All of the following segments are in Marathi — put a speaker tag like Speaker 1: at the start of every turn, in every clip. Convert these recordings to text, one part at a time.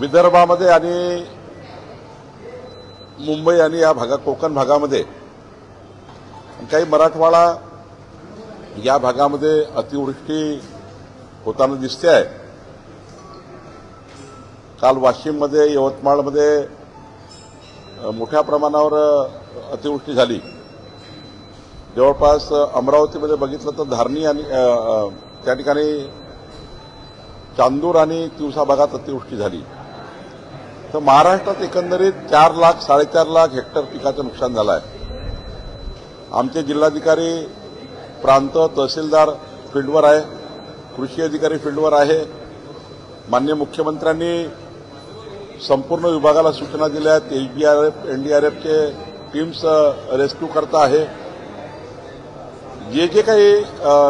Speaker 1: विदर्भामध्ये आणि मुंबई आणि या भागात कोकण भागामध्ये काही मराठवाडा या भागामध्ये अतिवृष्टी होताना दिसते आहे। काल वाशिममध्ये यवतमाळमध्ये मोठ्या प्रमाणावर अतिवृष्टी झाली। जवळपास अमरावतीमध्ये बघितलं तर धारणी आणि त्या ठिकाणी चांदूर आणि तिवसा भागात अतिवृष्टी झाली। तर महाराष्ट्रात एकंदरीत 4 लाख 4.5 लाख हेक्टर पिकाचं नुकसान झालं आहे। आमचे जिल्हाधिकारी प्रांत तहसीलदार फील्डवर आहे, कृषी अधिकारी फील्डवर आहे। माननीय मुख्यमंत्र्यांनी संपूर्ण विभागाला सूचना दिल्या आहेत। एसडीआरएफ एनडीआरएफचे टीम्स रेस्क्यू करता आहे। जे काही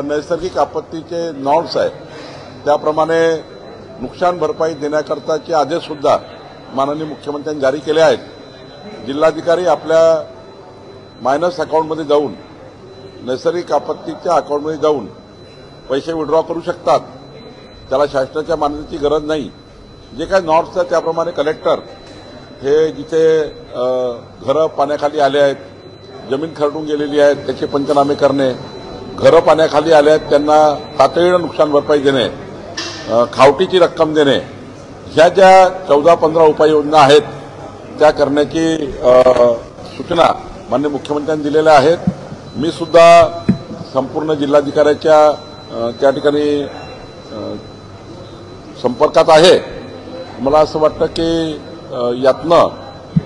Speaker 1: नैसर्गिक आपत्तीचे नॉर्म्स आहेत त्याप्रमाणे नुकसान भरपाई देण्याकरताचे आदेश सुद्धा माननीय मुख्यमंत्र्यांनी जारी केले आहेत। जिल्हाधिकारी आपल्या मायनस अकाउंटमध्ये जाऊन नैसर्गिक आपत्तीच्या अकाउंटमध्ये जाऊन पैसे विड्रॉ करू शकतात। त्याला शासनाच्या मान्यतेची गरज नाही। जे काही नॉर्म्स आहेत त्याप्रमाणे कलेक्टर हे जिथे घरं पाण्याखाली आले आहेत, जमीन खरडून गेलेली आहे त्याचे पंचनामे करणे, घरं पाण्याखाली आले आहेत त्यांना तातडीनं नुकसान भरपाई देणे, खावटीची रक्कम देणे, ह्या ज्या 14-15 उपाययोजना आहेत त्या करण्याची सूचना माननीय मुख्यमंत्र्यांनी दिलेल्या आहेत। मी सुद्धा संपूर्ण जिल्हाधिकाऱ्याच्या त्या ठिकाणी संपर्कात आहे। मला असं वाटतं की यातनं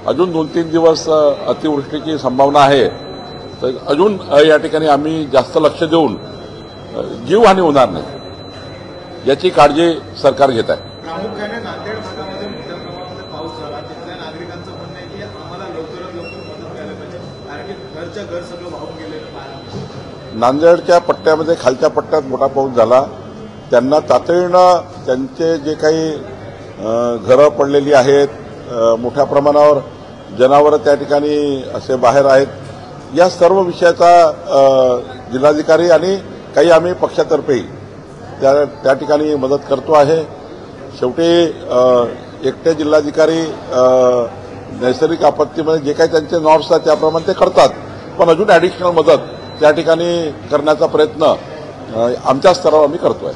Speaker 1: अजून 2-3 दिवस अतिवृष्टीची संभावना आहे। तर अजून या ठिकाणी आम्ही जास्त लक्ष देऊन जीवहानी होणार नाही याची काळजी सरकार घेत आहे।
Speaker 2: प्रामुख्याने नांदेड भागामध्ये मोठ्या प्रमाणामध्ये पाऊस झाला। तिथल्या नागरिकांचं म्हणणं आहे की आम्हाला लवकरात लवकर मदत करायला पाहिजे, कारण की घरच्या घर सगळं वाहून गेलं।
Speaker 1: नांदेडच्या पट्ट्यामध्ये खालच्या पट्ट्यात मोठा पाऊस झाला। त्यांना तातडीनं त्यांचे जे काही घरं पडलेली आहेत, मोठ्या प्रमाणावर जनावरं त्या ठिकाणी असे बाहेर आहेत, या सर्व विषयाचा जिल्हाधिकारी आणि काही आम्ही पक्षातर्फेही त्या ठिकाणी मदत करतो आहे। शेवटी एकटे जिल्हाधिकारी नैसर्गिक आपत्तीमध्ये जे काही त्यांचे नॉर्म्स आहेत त्याप्रमाणे ते करतात, पण अजून ॲडिशनल मदत त्या ठिकाणी करण्याचा प्रयत्न आमच्या स्तरावर आम्ही करतोय।